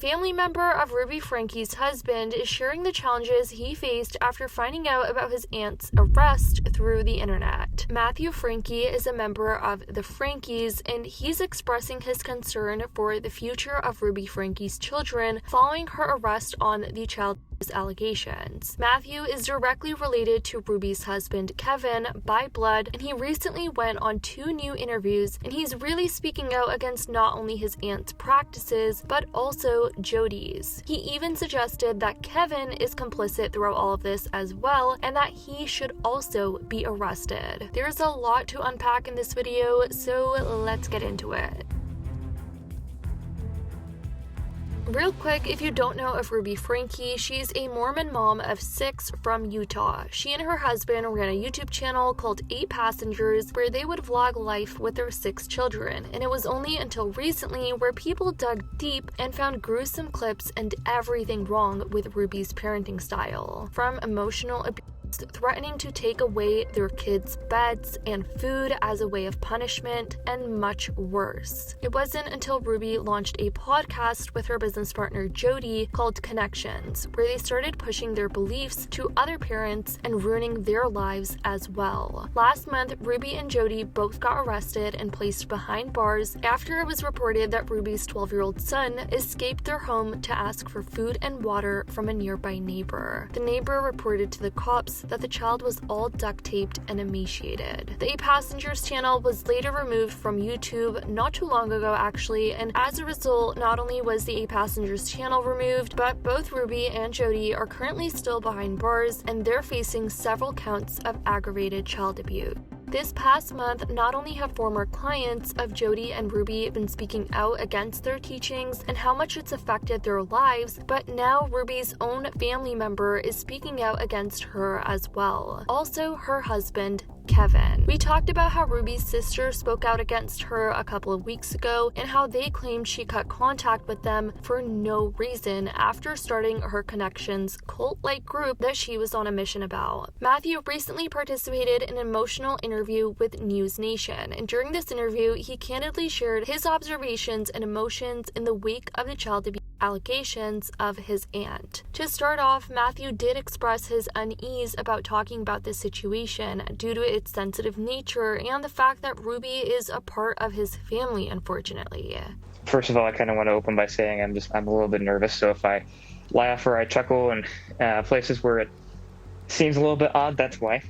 family member of Ruby Franke's husband is sharing the challenges he faced after finding out about his aunt's arrest through the internet. Matthew Franke is a member of the Frankes, and he's expressing his concern for the future of Ruby Franke's children following her arrest on the child allegations. Matthew is directly related to Ruby's husband Kevin by blood, and he recently went on 2 new interviews, and he's really speaking out against not only his aunt's practices but also Jodi's. He even suggested that Kevin is complicit throughout all of this as well, and that he should also be arrested. There's a lot to unpack in this video, so let's get into it. Real quick, if you don't know of Ruby Franke, she's a Mormon mom of 6 from Utah. She and her husband ran a YouTube channel called 8 Passengers where they would vlog life with their 6 children, and it was only until recently where people dug deep and found gruesome clips and everything wrong with Ruby's parenting style. From emotional abuse, threatening to take away their kids' beds and food as a way of punishment, and much worse. It wasn't until Ruby launched a podcast with her business partner Jodi called Connections, where they started pushing their beliefs to other parents and ruining their lives as well. Last month, Ruby and Jodi both got arrested and placed behind bars after it was reported that Ruby's 12-year-old son escaped their home to ask for food and water from a nearby neighbor. The neighbor reported to the cops that the child was all duct taped and emaciated. The 8 Passengers channel was later removed from YouTube not too long ago actually, and as a result, not only was the 8 Passengers channel removed, but both Ruby and Jodi are currently still behind bars, and they're facing several counts of aggravated child abuse. This past month, not only have former clients of Jodi and Ruby been speaking out against their teachings and how much it's affected their lives, but now Ruby's own family member is speaking out against her as well. Also, her husband, Kevin. We talked about how Ruby's sister spoke out against her a couple of weeks ago and how they claimed she cut contact with them for no reason after starting her Connections cult-like group that she was on a mission about. Matthew recently participated in an emotional interview with News Nation, and during this interview, he candidly shared his observations and emotions in the wake of the child abuse allegations of his aunt. To start off, Matthew did express his unease about talking about this situation due to its sensitive nature and the fact that Ruby is a part of his family, unfortunately. First of all, I kind of want to open by saying I'm a little bit nervous, so if I laugh or I chuckle in places where it seems a little bit odd, that's why.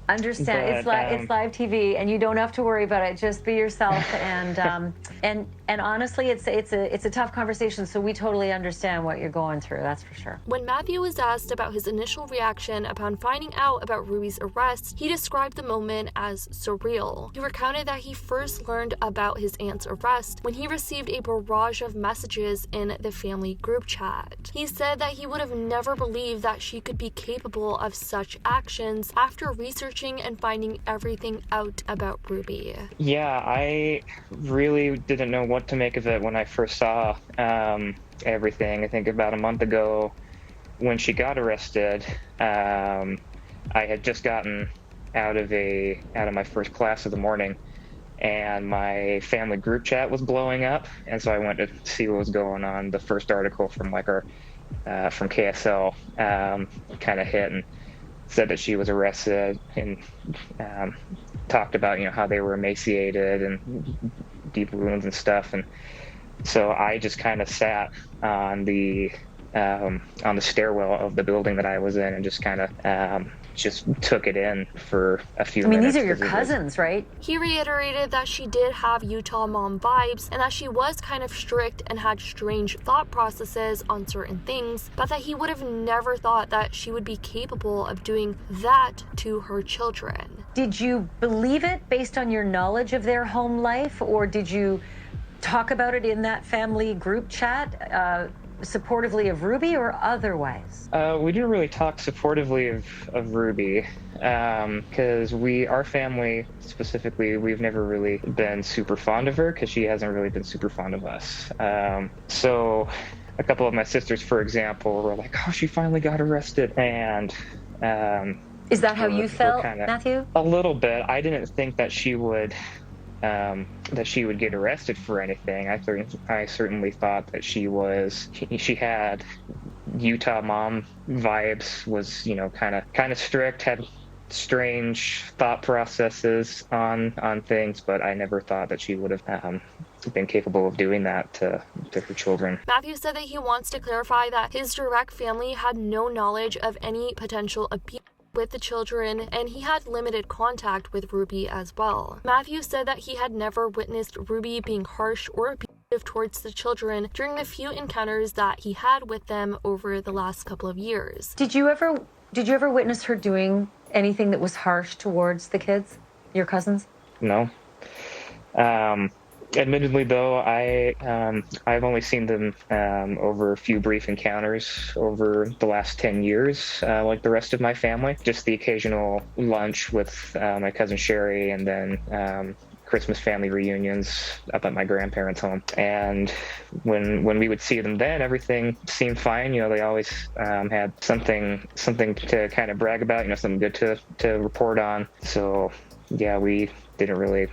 Understand, but, it's live TV, and you don't have to worry about it. Just be yourself, and honestly, it's a tough conversation. So we totally understand what you're going through. That's for sure. When Matthew was asked about his initial reaction upon finding out about Ruby's arrest, he described the moment as surreal. He recounted that he first learned about his aunt's arrest when he received a barrage of messages in the family group chat. He said that he would have never believed that she could be capable of such actions after researching and finding everything out about Ruby. Yeah, I really didn't know what to make of it when I first saw everything. I think about a month ago when she got arrested, I had just gotten out of my first class of the morning, and my family group chat was blowing up, and so I went to see what was going on. The first article from from KSL kind of hit and said that she was arrested, and talked about how they were emaciated and deep wounds and stuff. And so I just kind of sat on the stairwell of the building that I was in and just kind of just took it in for a few minutes. These are your cousins, right? He reiterated that she did have Utah mom vibes and that she was kind of strict and had strange thought processes on certain things, but that he would have never thought that she would be capable of doing that to her children. Did you believe it based on your knowledge of their home life, or did you talk about it in that family group chat? Supportively of Ruby or otherwise? We didn't really talk supportively of Ruby because our family specifically, we've never really been super fond of her because she hasn't really been super fond of us. So a couple of my sisters, for example, were like, oh, she finally got arrested. And is that how you felt, Matthew? A little bit. I didn't think that she would that she would get arrested for anything. I certainly thought that she had Utah mom vibes, was, you know, kind of strict, had strange thought processes on things, but I never thought that she would have been capable of doing that to her children. Matthew said that he wants to clarify that his direct family had no knowledge of any potential abuse with the children, and he had limited contact with Ruby as well. Matthew said that he had never witnessed Ruby being harsh or abusive towards the children during the few encounters that he had with them over the last couple of years. Did you ever witness her doing anything that was harsh towards the kids, your cousins? No. Admittedly, though, I've only seen them over a few brief encounters over the last 10 years, like the rest of my family. Just the occasional lunch with my cousin Sherry, and then Christmas family reunions up at my grandparents' home. And when we would see them then, everything seemed fine. You know, they always had something to kind of brag about, you know, something good to report on. So yeah, we didn't really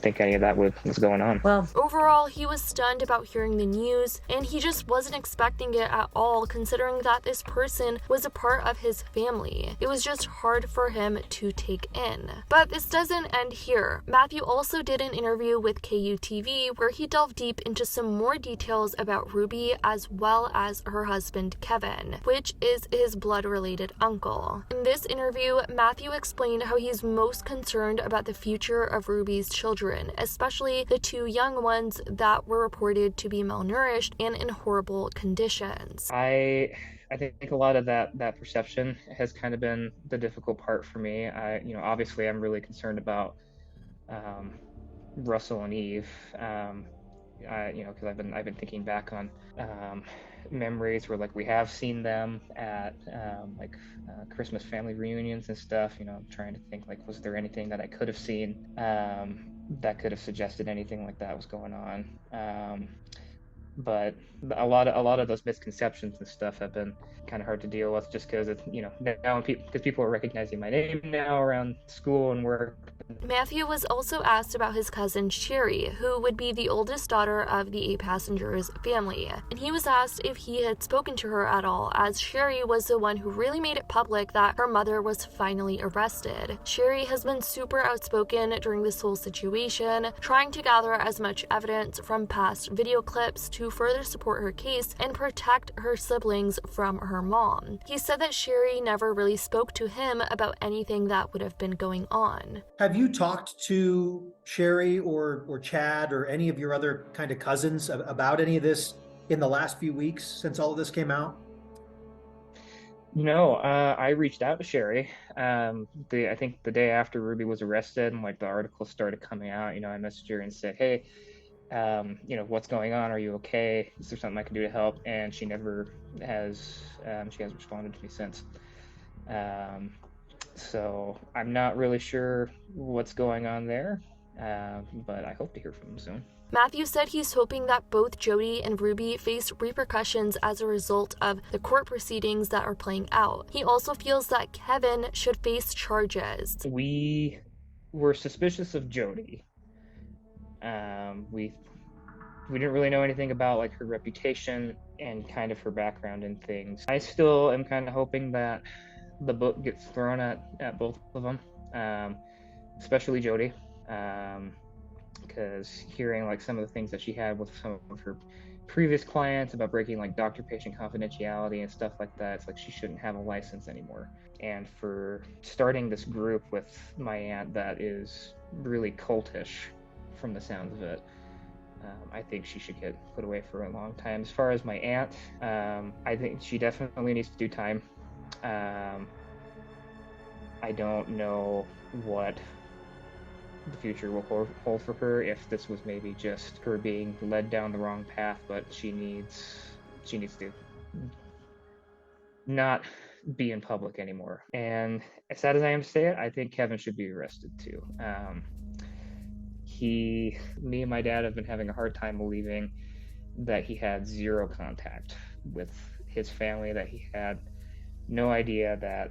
think any of that was going on. Well, overall, he was stunned about hearing the news, and he just wasn't expecting it at all, considering that this person was a part of his family. It was just hard for him to take in. But this doesn't end here. Matthew also did an interview with KUTV where he delved deep into some more details about Ruby, as well as her husband Kevin, which is his blood-related uncle. In this interview, Matthew explained how he's most concerned about the future of Ruby's children, especially the two young ones that were reported to be malnourished and in horrible conditions. I think a lot of that perception has kind of been the difficult part for me. Obviously I'm really concerned about Russell and Eve. Because I've been thinking back on memories where, like, we have seen them at Christmas family reunions and stuff. You know, I'm trying to think, like, was there anything that I could have seen that could have suggested anything like that was going on. But a lot of those misconceptions and stuff have been kind of hard to deal with, just because it's, you know, now because people are recognizing my name now around school and work. Matthew was also asked about his cousin Sherry, who would be the oldest daughter of the 8 passengers family, and he was asked if he had spoken to her at all, as Sherry was the one who really made it public that her mother was finally arrested. Sherry has been super outspoken during this whole situation, trying to gather as much evidence from past video clips to further support her case and protect her siblings from her mom. He said that Sherry never really spoke to him about anything that would have been going on. Have you talked to Sherry or Chad or any of your other kind of cousins about any of this in the last few weeks since all of this came out? No, I reached out to Sherry. I think the day after Ruby was arrested and, like, the articles started coming out, you know, I messaged her and said, hey, what's going on? Are you okay? Is there something I can do to help? And she never has, she hasn't responded to me since. So I'm not really sure what's going on there, but I hope to hear from him soon. Matthew said he's hoping that both Jodi and Ruby face repercussions as a result of the court proceedings that are playing out. He also feels that Kevin should face charges. We were suspicious of Jodi. We didn't really know anything about, like, her reputation and kind of her background and things. I still am kind of hoping that the book gets thrown at both of them, especially Jodi, because hearing, like, some of the things that she had with some of her previous clients about breaking, like, doctor-patient confidentiality and stuff like that, it's like she shouldn't have a license anymore. And for starting this group with my aunt that is really cultish from the sounds of it, I think she should get put away for a long time. As far as my aunt, I think she definitely needs to do time. I don't know what the future will hold for her, if this was maybe just her being led down the wrong path, but she needs to not be in public anymore. And as sad as I am to say it, I think Kevin should be arrested too. Me and my dad have been having a hard time believing that he had zero contact with his family, that he had no idea that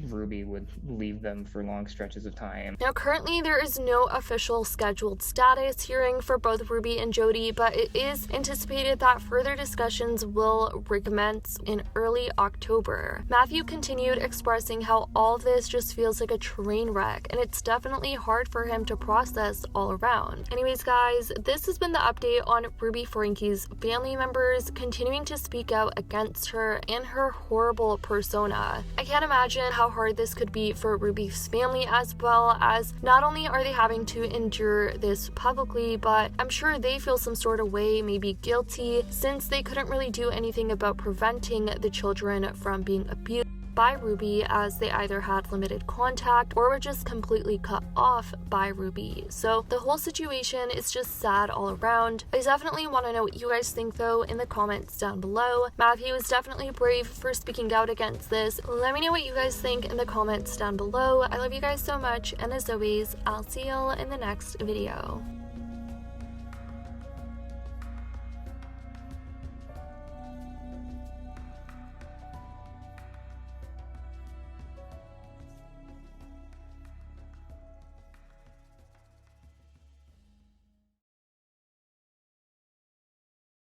Ruby would leave them for long stretches of time. Now, currently, there is no official scheduled status hearing for both Ruby and Jodi, but it is anticipated that further discussions will recommence in early October. Matthew continued expressing how all of this just feels like a train wreck, and it's definitely hard for him to process all around. Anyways, guys, this has been the update on Ruby Franke's family members continuing to speak out against her and her horrible persona. I can't imagine how hard this could be for Ruby's family, as well as not only are they having to endure this publicly, but I'm sure they feel some sort of way, maybe guilty, since they couldn't really do anything about preventing the children from being abused by Ruby, as they either had limited contact or were just completely cut off by Ruby. So the whole situation is just sad all around. I definitely want to know what you guys think though in the comments down below. Matthew is definitely brave for speaking out against this. Let me know what you guys think in the comments down below. I love you guys so much, and as always, I'll see y'all in the next video.